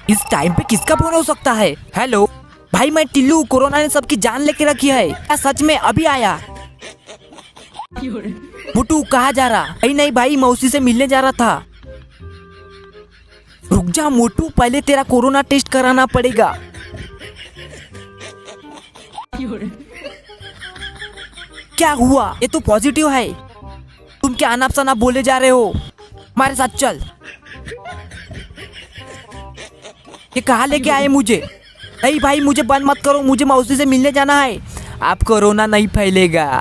इस टाइम पे किसका फोन हो सकता है? हेलो भाई, मैं टिल्लू। कोरोना ने सबकी जान लेके रखी है क्या? सच में अभी आया? बुटू कहाँ जा रहा? नहीं भाई, मौसी से मिलने जा रहा था। रुक जा मोटू, पहले तेरा कोरोना टेस्ट कराना पड़ेगा। क्या हुआ? ये तो पॉजिटिव है। तुम क्या अनाप शनाप बोले जा रहे हो? हमारे साथ चल। ये कहाँ लेके आए मुझे? नहीं भाई, मुझे बंद मत करो, मुझे मौसी से मिलने जाना है। अब कोरोना नहीं फैलेगा।